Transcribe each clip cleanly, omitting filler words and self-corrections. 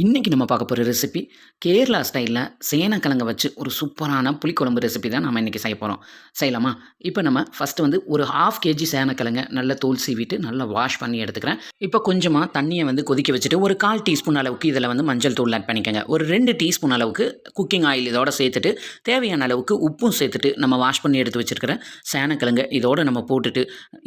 இன்றைக்கி நம்ம பார்க்க போகிற ரெசிபி கேரளா ஸ்டைலில் சேனக்கிழங்க வச்சு ஒரு சூப்பரான புளிக்குழம்பு ரெசிபி தான் நம்ம இன்றைக்கி செய்ய போகிறோம். செய்யலாமா? இப்போ நம்ம ஃபஸ்ட்டு வந்து ஒரு 1/2 கேஜி சேனக்கிழங்க நல்லா தோல் சீவிட்டு நல்லா வாஷ் பண்ணி எடுத்துக்கிறேன். இப்போ கொஞ்சமாக தண்ணியை வந்து கொதிக்க வச்சுட்டு ஒரு 1/4 டீஸ்பூன் அளவுக்கு இதில் வந்து மஞ்சள் தூள் ஆட் பண்ணிக்கோங்க. ஒரு 2 டீஸ்பூன் அளவுக்கு குக்கிங் ஆயில் இதோட சேர்த்துட்டு தேவையான அளவுக்கு உப்பும் சேர்த்துட்டு நம்ம வாஷ் பண்ணி எடுத்து வச்சுருக்கிற சேனக்கிழங்க இதோடு நம்ம போட்டுட்டு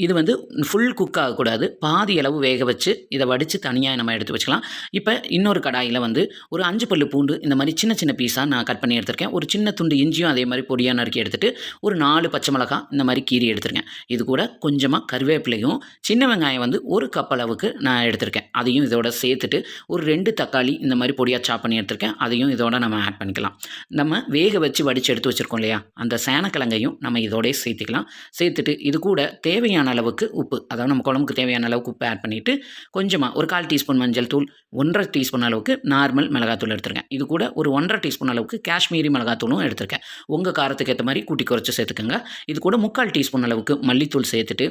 இது வந்து ஃபுல் குக் ஆகக்கூடாது, பாதி அளவு வேக வச்சு இதை வடித்து தனியாக நம்ம எடுத்து வச்சுக்கலாம். இப்போ இன்னொரு கடாயில் வந்து ஒரு 5 பல்லு பூண்டு இந்த மாதிரி சின்ன சின்ன பீஸாக நான் கட் பண்ணி எடுத்திருக்கேன். ஒரு சின்ன துண்டு இஞ்சியும் அதே மாதிரி பொடியாக நறுக்கி எடுத்துகிட்டு ஒரு 4 பச்சை மிளகாய் இந்த மாதிரி கீரி எடுத்துருக்கேன். இது கூட கொஞ்சமாக கருவேப்பிலையும் சின்ன வெங்காயம் வந்து ஒரு கப் அளவுக்கு நான் எடுத்திருக்கேன். அதையும் இதோட சேர்த்துட்டு ஒரு 2 தக்காளி இந்த மாதிரி பொடியாக சாப் பண்ணி எடுத்திருக்கேன். அதையும் இதோட நம்ம ஆட் பண்ணிக்கலாம். நம்ம வேக வச்சு வடித்து எடுத்து வச்சுருக்கோம் இல்லையா, அந்த சேனக்கிழங்கையும் நம்ம இதோடய சேர்த்துக்கலாம். சேர்த்துட்டு இது கூட தேவையான அளவுக்கு உப்பு, அதாவது நம்ம குழம்புக்கு தேவையான அளவுக்கு உப்பு ஆட் பண்ணிவிட்டு கொஞ்சமாக ஒரு 1/4 டீஸ்பூன் மஞ்சள் தூள், 1/2 டீஸ்பூன் அளவுக்கு நார்மல் மிளகாத்தூள் எடுத்துருக்கேன். இது கூட ஒரு 1/2 டீஸ்பூன் அளவுக்கு காஷ்மீரி மிளகாத்தூளும் எடுத்திருக்கேன். உங்கள் காரத்துக்கு ஏற்ற மாதிரி கூட்டி குறைச்சி சேர்த்துக்கோங்க. இது கூட 3/4 டீஸ்பூன் அளவுக்கு மல்லித்தூள் சேர்த்துட்டு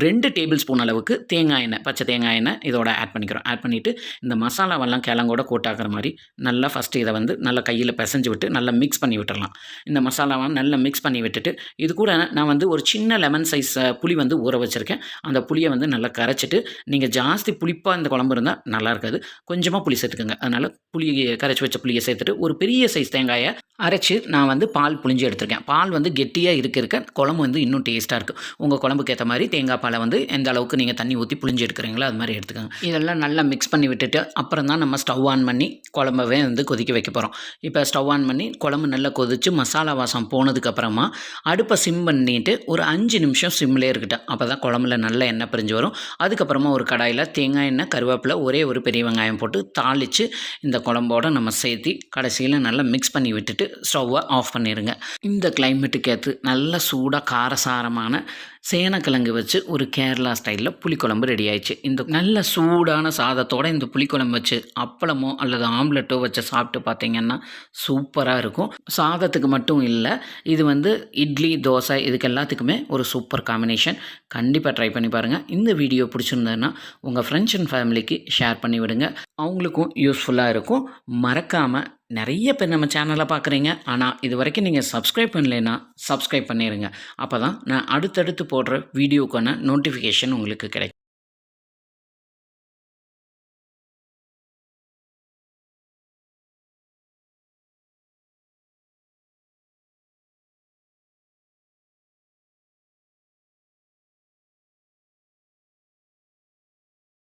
2 டேபிள் ஸ்பூன் அளவுக்கு தேங்காய் எண்ணெய், பச்சை தேங்காய் எண்ணெய் இதோட ஆட் பண்ணிக்கிறோம். ஆட் பண்ணிவிட்டு இந்த மசாலாவெல்லாம் கிழங்கோட கோட்டாக்குற மாதிரி நல்லா ஃபஸ்ட்டு இதை வந்து நல்லா கையில் பிசைஞ்சு விட்டு நல்லா மிக்ஸ் பண்ணி விட்டுடலாம். இந்த மசாலாவை நல்லா மிக்ஸ் பண்ணி விட்டுட்டு இது கூட நான் வந்து ஒரு சின்ன லெமன் சைஸ் புளி வந்து ஊற வச்சுருக்கேன். அந்த புளியை வந்து நல்லா கரைச்சிட்டு, நீங்கள் ஜாஸ்தி புளிப்பாக இந்த குழம்பு இருந்தால் நல்லா இருக்காது, கொஞ்சமாக புளி சேர்த்துக்கோங்க. அதனால் புளியை கரைச்சி வச்ச புளியை சேர்த்துட்டு ஒரு பெரிய சைஸ் தேங்காயை அரைச்சி நான் வந்து பால் புழிஞ்சு எடுத்திருக்கேன். பால் வந்து கெட்டியாக இருக்க குழம்பு வந்து இன்னும் டேஸ்ட்டாக இருக்கும். உங்கள் குழம்புக்கு ஏற்ற மாதிரி தேங்காய் பாலை வந்து எந்த அளவுக்கு நீங்கள் தண்ணி ஊற்றி புழிஞ்சு எடுக்கிறீங்களோ அது மாதிரி எடுத்துக்கோங்க. இதெல்லாம் நல்லா மிக்ஸ் பண்ணி விட்டுட்டு அப்புறம் தான் நம்ம ஸ்டவ் ஆன் பண்ணி குழம்பவே வந்து கொதிக்க வைக்க போகிறோம். இப்போ ஸ்டவ் ஆன் பண்ணி குழம்பு நல்லா கொதித்து மசாலா வாசம் போனதுக்கப்புறமா அடுப்பை சிம் பண்ணிவிட்டு ஒரு 5 நிமிஷம் சிம்மிலே இருக்கட்டும். அப்போ தான் குழம்புல நல்ல எண்ணெய் பிரிஞ்சு வரும். அதுக்கப்புறமா ஒரு கடாயில் தேங்காய் எண்ணெய், கருவேப்பிலை, ஒரே ஒரு பெரிய வெங்காயம் போட்டு தாளித்து இந்த குழம்போடு நம்ம சேர்த்து கடைசியில் நல்லா மிக்ஸ் பண்ணி விட்டுட்டு ஸ்டவ்வை ஆஃப் பண்ணிடுங்க. இந்த கிளைமேட்டுக்கு ஏற்று நல்ல சூடாக காரசாரமான சேனக்கிழங்கு வச்சு ஒரு கேரளா ஸ்டைலில் புளிக்குழம்பு ரெடி ஆயிடுச்சு. இந்த நல்ல சூடான சாதத்தோடு இந்த புளிக்குழம்பு வச்சு அப்பளமோ அல்லது ஆம்லெட்டோ வச்சு சாப்பிட்டு பார்த்தீங்கன்னா சூப்பராக இருக்கும். சாதத்துக்கு மட்டும் இல்லை, இது வந்து இட்லி, தோசை இதுக்கு எல்லாத்துக்குமே ஒரு சூப்பர் காம்பினேஷன். கண்டிப்பாக ட்ரை பண்ணி பாருங்கள். இந்த வீடியோ பிடிச்சிருந்ததுன்னா உங்கள் ஃப்ரெண்ட்ஸ் அண்ட் ஃபேமிலிக்கு ஷேர் பண்ணி விடுங்க, அவங்களுக்கும் யூஸ்ஃபுல்லாக இருக்கும். மறக்காமல், நிறைய பேர் நம்ம சேனலை பார்க்குறீங்க, ஆனால் இது வரைக்கும் நீங்கள் சப்ஸ்கிரைப் பண்ணலைன்னா சப்ஸ்கிரைப் பண்ணிடுங்க. அப்போ தான் நான் அடுத்தடுத்து போடுற வீடியோக்கான நோட்டிஃபிகேஷன் உங்களுக்கு கிடைக்கும்.